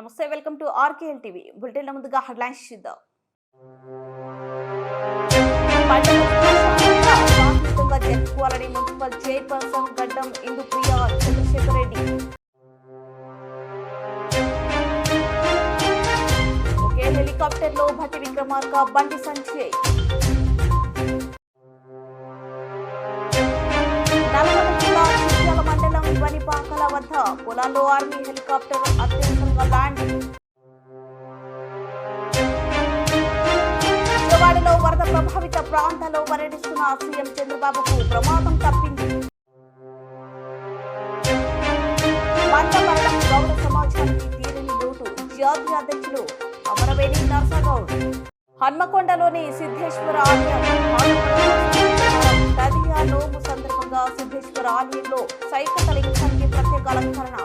నమస్తే, welcome to ఆర్కేఎల్ TV. Bulletin ముందుగా headlines చూద్దాం. శాంతియుతంగా జరుపుకోవాలని మున్సిపల్ చైర్పర్సన్ గడ్డం ఇందుప్రియ చంద్రశేఖర్ రెడ్డి. ఒకే హెలికాప్టర్ లో భట్టి విక్రమార్క, బండి సంజయ్. నల్గొండ జిల్లా చిట్యాల మండలం వనిపాకల వద్ద పొలాల్లో ఆర్మీ హెలికాప్టర్ అత్యవసరంగా ల్యాండింగ్. విజయవాడలో వరద ప్రభావిత ప్రాంతాల్లో పర్యటిస్తున్న సీఎం చంద్రబాబుకు ప్రమాదం తప్పింది. పంట మరణం గౌడ సమాజానికి తీరని లోటు. జాతీయ అధ్యక్షులు అమరవేణి నర్సగౌడ్. హన్మకొండలోని సిద్ధేశ్వర ఆలయం తదియ నోము సందర్భంగా సిద్ధేశ్వర ఆలయంలో సైకత లింగానికి ప్రత్యేక అలంకరణ.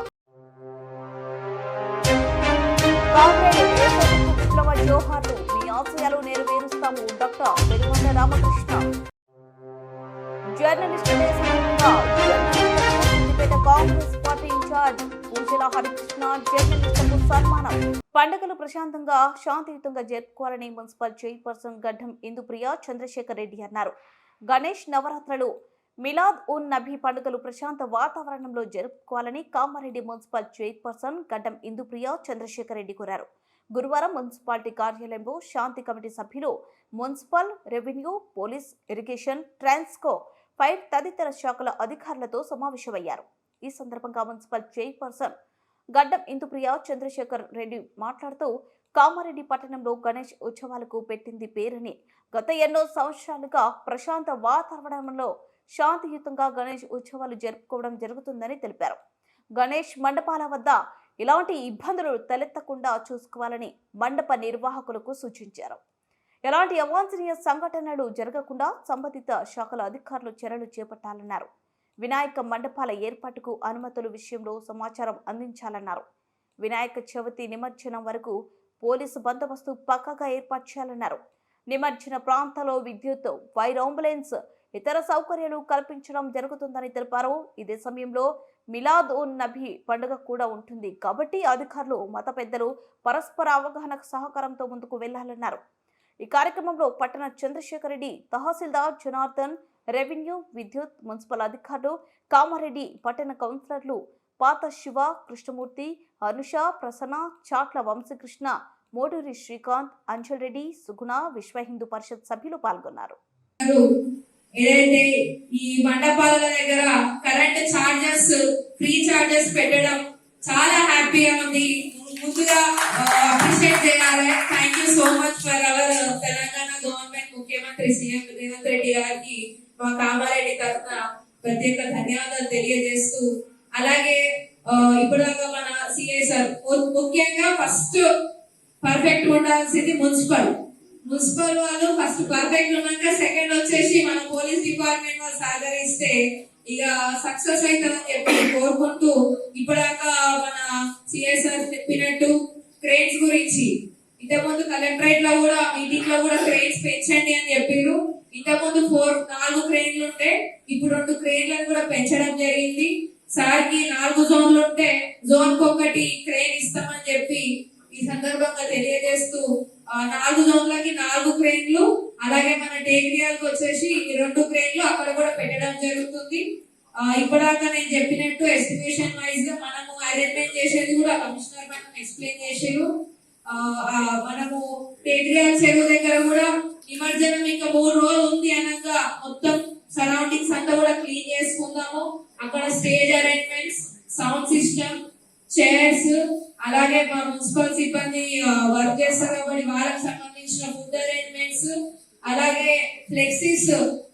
కాంగ్రెస్ విప్లవ జోహార్లు, మీ ఆశయాలు నెరవేరుస్తాము doctor Velugonda Ramakrishna. Journalist day సందర్భంగా సిద్దిపేట కాంగ్రెస్ పార్టీ ఇన్ఛార్జ్ పూజల హరికృష్ణ జర్నలిస్టులకు సన్మానం. పండుగలు ప్రశాంతంగా శాంతియుతంగా జరుపుకోవాలని మున్సిపల్ చైర్పర్సన్ గడ్డం ఇందుప్రియ చంద్రశేఖర్ రెడ్డి అన్నారు. గణేష్ నవరాత్రులు, మిలాద్ ఉన్ నబీ పండుగలు ప్రశాంత వాతావరణంలో జరుపుకోవాలని కామారెడ్డి మున్సిపల్ చైర్పర్సన్ గడ్డం ఇందుప్రియ చంద్రశేఖర్ రెడ్డి కోరారు. గురువారం మున్సిపాలిటీ కార్యాలయంలో శాంతి కమిటీ సభ్యులు, municipal, revenue, police, irrigation, Transco, fire తదితర శాఖల అధికారులతో సమావేశమయ్యారు. ఈ సందర్భంగా మున్సిపల్ చైర్పర్సన్ గడ్డం ఇందుప్రియ చంద్రశేఖర్ రెడ్డి మాట్లాడుతూ, కామారెడ్డి పట్టణంలో గణేష్ ఉత్సవాలకు పెట్టింది పేరని, గత ఎన్నో సంవత్సరాలుగా ప్రశాంత వాతావరణంలో శాంతియుతంగా గణేష్ ఉత్సవాలు జరుపుకోవడం జరుగుతుందని తెలిపారు. గణేష్ మండపాల వద్ద ఇలాంటి ఇబ్బందులు తలెత్తకుండా చూసుకోవాలని మండప నిర్వాహకులకు సూచించారు. ఎలాంటి అవాంఛనీయ సంఘటనలు జరగకుండా సంబంధిత శాఖల అధికారులు చర్యలు చేపట్టాలన్నారు. వినాయక మండపాల ఏర్పాటుకు అనుమతుల విషయంలో సమాచారం అందించాలన్నారు. వినాయక చవితి నిమజ్జనం వరకు పోలీసు బందోబస్తు పక్కాగా ఏర్పాటు చేయాలన్నారు. నిమజ్జన ప్రాంతాల్లో విద్యుత్, ఫైర్ అంబులెన్స్, ఇతర సౌకర్యాలు కల్పించడం జరుగుతుందని తెలిపారు. ఇదే సమయంలో మిలాద్ ఉన్ నబీ పండుగ కూడా ఉంటుంది కాబట్టి అధికారులు, మత పెద్దలు పరస్పర అవగాహన సహకారంతో ముందుకు వెళ్లాలన్నారు. ఈ కార్యక్రమంలో పట్టణ చంద్రశేఖర్ రెడ్డి, తహసీల్దార్ జనార్దన్, రెవెన్యూ, విద్యుత్, మున్సిపల్ అధికారులు, కామారెడ్డి పట్టణ కౌన్సిలర్లు పాత శివ, కృష్ణమూర్తి, అనుష, ప్రసన్న, చాట్ల వంశీకృష్ణ, మోడూరి శ్రీకాంత్, అంజల్ రెడ్డి, సుగుణ, విశ్వ హిందూ పరిషత్ సభ్యులు పాల్గొన్నారు. ఏదైతే ఈ మండపాల దగ్గర కరెంట్ చార్జెస్, ఫ్రీ చార్జెస్ పెట్టడం చాలా హ్యాపీగా ఉంది. ముందుగా అప్రిషియేట్ చేయాలి. Thank you so much for hour Telangana government, ముఖ్యమంత్రి సీఎం రేవంత్ రెడ్డి గారికి మా కామారెడ్డి తరఫున ప్రత్యేక ధన్యవాదాలు తెలియజేస్తూ, అలాగే ఇప్పటిదాకా మన సిఐ సార్ ముఖ్యంగా ఫస్ట్ పర్ఫెక్ట్ ఉండాల్సింది మున్సిపల్ వాళ్ళు ఫస్ట్ పర్ఫెక్ట్ ఉన్నాక సెకండ్ వచ్చేసి మన పోలీస్ డిపార్ట్మెంట్ వాళ్ళు సహకరిస్తే ఇక సక్సెస్ అవుతుందని చెప్పి కోరుకుంటూ, ఇప్పటిదాకా మన సిఐ సార్ చెప్పినట్టు క్రేన్స్ గురించి ఇంతకుముందు కలెక్టరేట్ లో కూడా మీటింగ్ లో కూడా క్రేన్స్ పెంచండి అని చెప్పారు. ఇంతకుముందు 4 క్రేన్లు ఉంటే ఇప్పుడు 2 క్రేన్లను కూడా పెంచడం జరిగింది. సార్కి 4 జోన్లు ఉంటే జోన్ కు 1 క్రేన్ ఇస్తామని చెప్పి ఈ సందర్భంగా తెలియజేస్తూ, 4 జోన్లకి 4 క్రేన్లు, అలాగే మన టేక్రియాలకు వచ్చేసి 2 క్రేన్లు అక్కడ కూడా పెట్టడం జరుగుతుంది. ఇప్పటిదాకా నేను చెప్పినట్టు ఎస్టిమేషన్ వైజ్ గా మనము అరేంజ్మెంట్ చేసేది కూడా కమిషనర్ మేడం ఎక్స్ప్లెయిన్ చేసారు. మనము టేక్రియాల చెరువు దగ్గర కూడా నిమజ్జనం ఇంకా 3 రోజులు ఉంది అనగా మొత్తం సరౌండింగ్స్ అంతా కూడా క్లీన్ చేసుకుందాము. అక్కడ stage arrangements, sound system, chairs, అలాగే మా మున్సిపల్ సిబ్బంది వర్క్ చేస్తారు కాబట్టి వాళ్ళకి సంబంధించిన ఫుడ్ అరేంజ్మెంట్స్, అలాగే ఫ్లెక్సీస్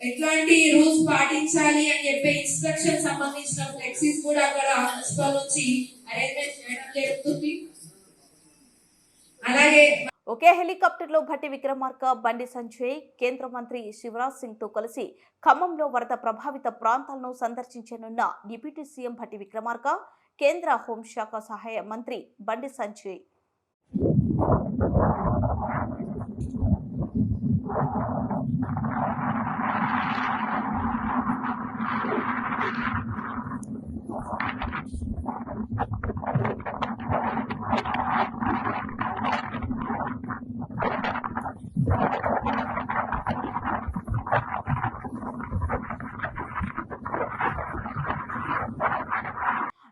ఎట్లాంటి రూల్స్ పాటించాలి అని చెప్పే ఇన్స్ట్రక్షన్ సంబంధించిన ఫ్లెక్సీస్ కూడా అక్కడ మున్సిపల్ నుంచి అరేంజ్మెంట్ చేయడం జరుగుతుంది. అలాగే ఒకే హెలికాప్టర్ లో భట్టి విక్రమార్క, బండి సంజయ్ కేంద్ర మంత్రి శివరాజ్ సింగ్ తో కలిసి ఖమ్మంలో వరద ప్రభావిత ప్రాంతాలను సందర్శించనున్న డిప్యూటీ సీఎం భట్టి విక్రమార్క, కేంద్ర హోంశాఖ సహాయ మంత్రి బండి సంజయ్.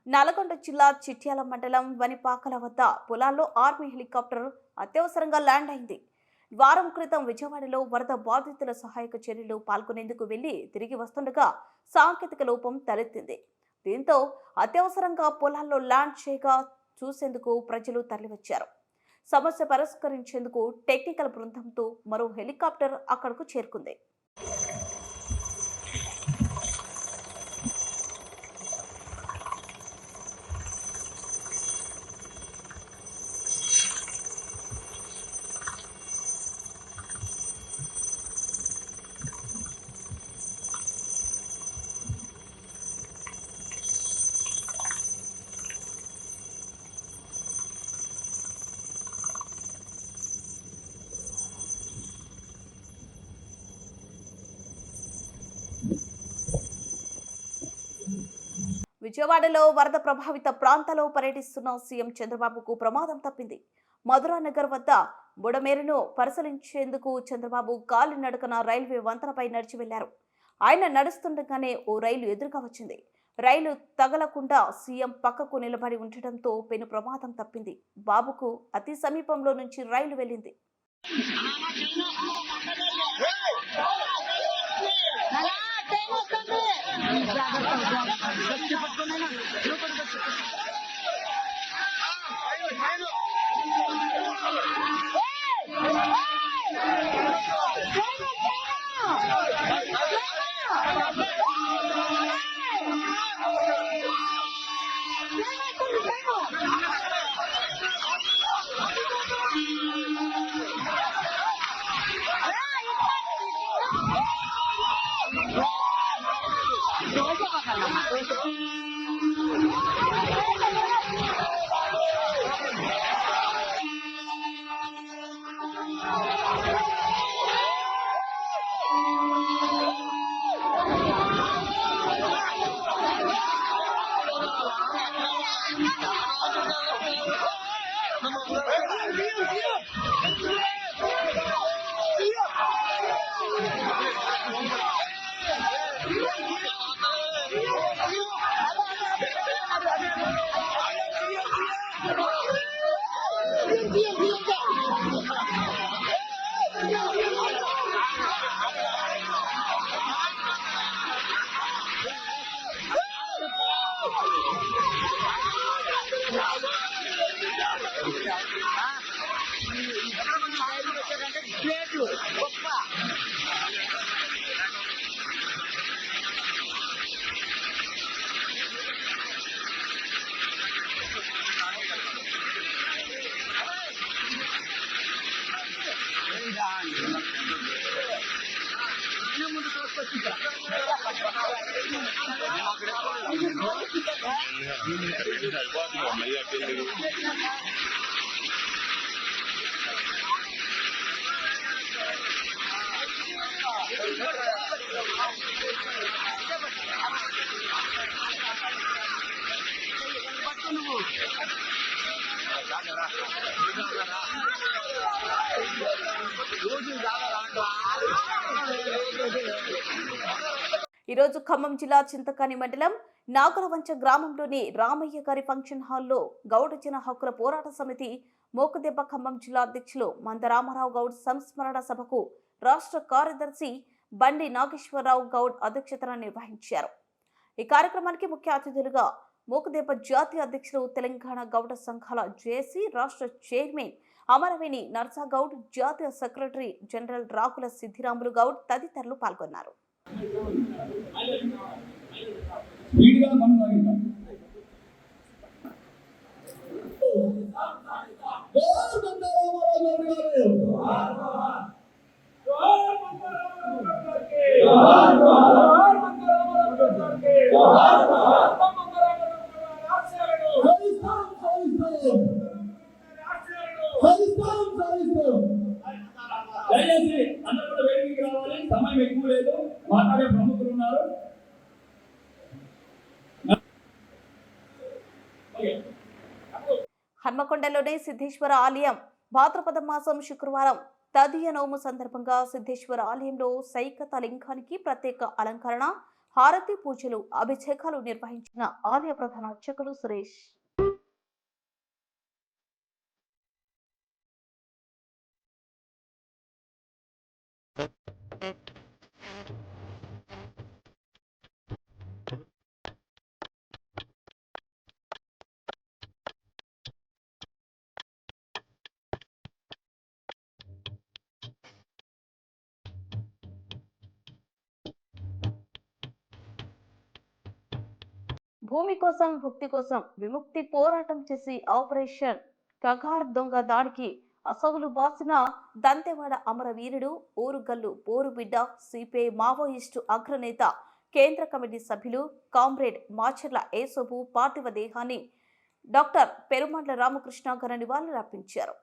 నల్గొండ జిల్లా చిట్యాల మండలం వనిపాకల వద్ద పొలాల్లో ఆర్మీ హెలికాప్టర్ అత్యవసరంగా ల్యాండ్ అయింది. వారం క్రితం విజయవాడలో వరద బాధితుల సహాయక చర్యలు పాల్గొనేందుకు వెళ్లి తిరిగి వస్తుండగా సాంకేతిక లోపం తలెత్తింది. దీంతో అత్యవసరంగా పొలాల్లో ల్యాండ్ చేయగా చూసేందుకు ప్రజలు తరలివచ్చారు. సమస్య పరిష్కరించేందుకు టెక్నికల్ బృందంతో మరో హెలికాప్టర్ అక్కడకు చేరుకుంది. విజయవాడలో వరద ప్రభావిత ప్రాంతాల్లో పర్యటిస్తున్న సీఎం చంద్రబాబుకు ప్రమాదం తప్పింది. మధురానగర్ వద్ద బుడమేరును పరిశీలించేందుకు చంద్రబాబు కాలినడకన రైల్వే వంతెనపై నడిచి వెళ్లారు. ఆయన నడుస్తుండగానే ఓ రైలు ఎదురుగా వచ్చింది. రైలు తగలకుండా సీఎం పక్కకు నిలబడి ఉండటంతో పెను ప్రమాదం తప్పింది. బాబుకు అతి సమీపంలో నుంచి రైలు వెళ్ళింది. ఈరోజు ఖమ్మం జిల్లా చింతకాని మండలం నాగులవంచ గ్రామంలోని రామయ్య గారి ఫంక్షన్ హాల్లో గౌడ జన హక్కుల పోరాట సమితి మోకుదెబ్బ ఖమ్మం జిల్లా అధ్యక్షులు మందరామారావు గౌడ్ సంస్మరణ సభకు రాష్ట్ర కార్యదర్శి బండి నాగేశ్వరరావు గౌడ్ అధ్యక్షతన నిర్వహించారు. ఈ కార్యక్రమానికి ముఖ్య అతిథులుగా మోకుదెబ్బ జాతీయ అధ్యక్షులు తెలంగాణ గౌడ సంఘాల జేఏసీ రాష్ట్ర చైర్మన్ అమరవేణి నర్సాగౌడ్, జాతీయ సెక్రటరీ జనరల్ రాకుల సిద్ధిరాములు గౌడ్ తదితరులు పాల్గొన్నారు. దయచేసి అందరూ కూడా వేదికకి రావాలి. సమయం ఎక్కువ లేదు, మాట్లాడే ప్రముఖులు ఉన్నారు. హన్మకొండలోని సిద్ధేశ్వర ఆలయం భాద్రపద మాసం శుక్రవారం తదియ నోము సందర్భంగా సిద్ధేశ్వర ఆలయంలో సైకత లింగానికి ప్రత్యేక అలంకరణ, హారతి పూజలు అభిషేకాలు నిర్వహించిన ఆలయ ప్రధాన అర్చకులు సురేష్. భూమి కోసం భక్తి కోసం విముక్తి పోరాటం చేసి ఆపరేషన్ కగార్ దొంగ దాడికి అసవులు బాసిన దంతెవాడ అమరవీరుడు ఊరుగల్లు పోరుబిడ్డ సిపిఐ మావోయిస్టు అగ్రనేత కేంద్ర కమిటీ సభ్యులు కామ్రేడ్ మాచర్ల ఏసోబు పార్థివ దేహాన్ని డాక్టర్ పెరుమండ్ల రామకృష్ణ ఘన నివాళులర్పించారు.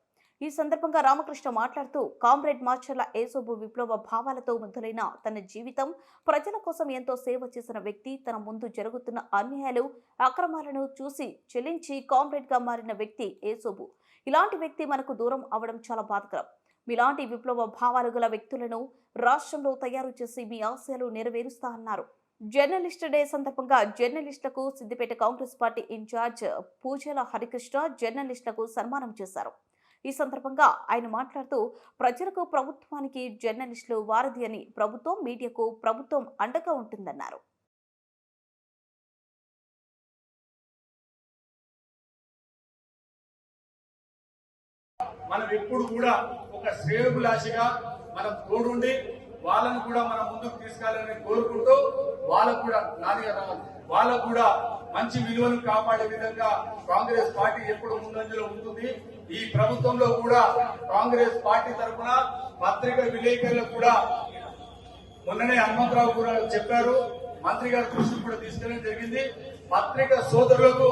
ఈ సందర్భంగా రామకృష్ణ మాట్లాడుతూ కామ్రేడ్ మాచర్ల ఏసోబు విప్లవ భావాలతో మొదలైన తన జీవితం ప్రజల కోసం ఎంతో సేవ చేసిన వ్యక్తి. తన ముందు జరుగుతున్న అన్యాయాలు అక్రమాలను చూసి చెల్లించి కామ్రేడ్ గా మారిన వ్యక్తి ఏసోబు. ఇలాంటి వ్యక్తి మనకు దూరం అవడం చాలా బాధాకరం. మీలాంటి విప్లవ భావాలు గల వ్యక్తులను రాష్ట్రంలో తయారు చేసి మీ ఆశయాలు నెరవేరుస్తా అన్నారు. జర్నలిస్ట్ డే సందర్భంగా జర్నలిస్టులకు సిద్దిపేట కాంగ్రెస్ పార్టీ ఇన్ఛార్జ్ పూజల హరికృష్ణ జర్నలిస్టులకు సన్మానం చేశారు. ఈ సందర్భంగా ఆయన మాట్లాడుతూ ప్రజలకు ప్రభుత్వానికి జర్నలిస్టులు వారధి అని, ప్రభుత్వం మీడియాకు ప్రభుత్వం అండగా ఉంటుందన్నారు. మనం ఎప్పుడు కూడా ఒక శ్రేయోభిలాషిగా మనం తోడుండి వాళ్ళను కూడా మనం ముందుకు తీసుకెళ్లాలని కోరుకుంటూ వాళ్ళకు కూడా మంచి విలువను కాపాడే విధంగా కాంగ్రెస్ పార్టీ ఎప్పుడు ముందంజలో ఉంటుంది. ఈ ప్రభుత్వంలో కూడా కాంగ్రెస్ పార్టీ తరఫున పత్రికా విలేకరులకు కూడా మొన్ననే హనుమంతరావు కూడా చెప్పారు, మంత్రి గారి దృష్టికి కూడా తీసుకెళ్ళడం జరిగింది. పత్రికా సోదరులకు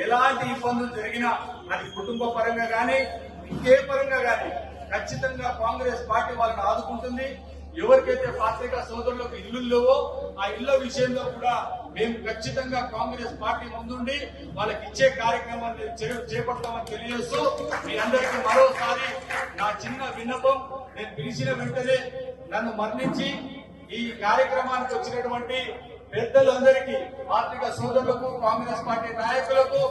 ఎలాంటి ఇబ్బందులు జరిగినా అది కుటుంబ పరంగా గానీ ఇంకే పరంగా గానీ ఖచ్చితంగా కాంగ్రెస్ పార్టీ వాళ్ళని ఆదుకుంటుంది. ఎవరికైతే పత్రికా సోదరులకు ఇల్లు లేవో ఆ ఇళ్ల విషయంలో కూడా మేము ఖచ్చితంగా కాంగ్రెస్ పార్టీ ముందుండి వాళ్ళకి ఇచ్చే కార్యక్రమాన్ని చేపడతామని తెలియజేస్తూ మీ అందరికీ మరోసారి నా చిన్న విన్నపం, నేను పిలిచిన వెంటనే నన్ను మరణించి ఈ కార్యక్రమానికి వచ్చినటువంటి పెద్దలందరికీ, పత్రికా సోదరులకు, కాంగ్రెస్ పార్టీ నాయకులకు,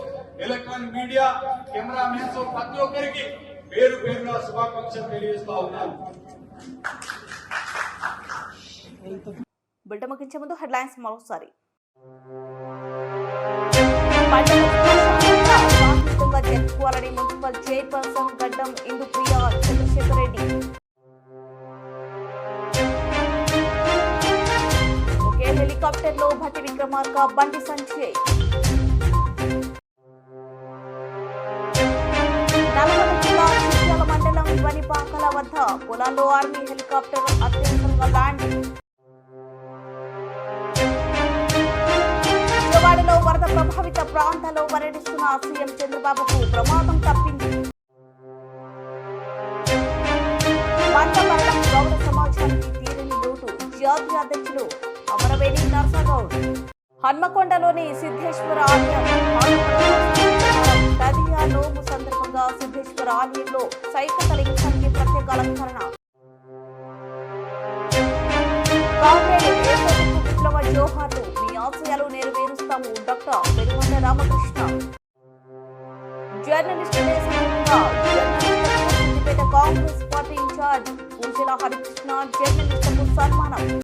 ఎలక్ట్రానిక్ మీడియా కెమెరామెన్స్ ప్రతి ఒక్కరికి పేరు పేరున శుభాకాంక్షలు తెలియజేస్తా ఉన్నాను. బిల్ట ముగించే ముందు హెడ్లైన్స్ మరోసారి. జరుపుకోవాలని మున్సిపల్ చైర్పర్సన్ గడ్డం ఇందుప్రియ చంద్రశేఖర్ రెడ్డి. ఒకే హెలికాప్టర్ లో భట్టి విక్రమార్క, బండి సంజయ్. నల్గొండ జిల్లా చిట్యాల మండలం వనిపాకల వద్ద పొలాల్లో ఆర్మీ హెలికాప్టర్ అత్యవసరంగా ల్యాండింగ్. విజయవాడలో వరద ప్రభావిత ప్రాంతాల్లో పర్యటిస్తున్న సీఎం చంద్రబాబుకు ప్రమాదం తప్పింది. మందమరణం గౌడ సమాజానికి తీరని లోటు, జాతీయ అధ్యక్షులు అమరవేణి నర్సగౌడ్. హన్మకొండలోని సిద్ధేశ్వర ఆలయం తదియా నోము సందర్భంగా సిద్ధేశ్వర ఆలయంలో సైకత లింగానికి ప్రత్యేక అలంకరణ. విప్లవ జోహార్లు, మీ ఆశయాలు నెరవేరుస్తాము doctor Perumandla Ramakrishna. Journalist day సందర్భంగా సిద్దిపేట కాంగ్రెస్ పార్టీ ఇన్ఛార్జ్ పూజల హరికృష్ణ జర్నలిస్టులకు సన్మానం.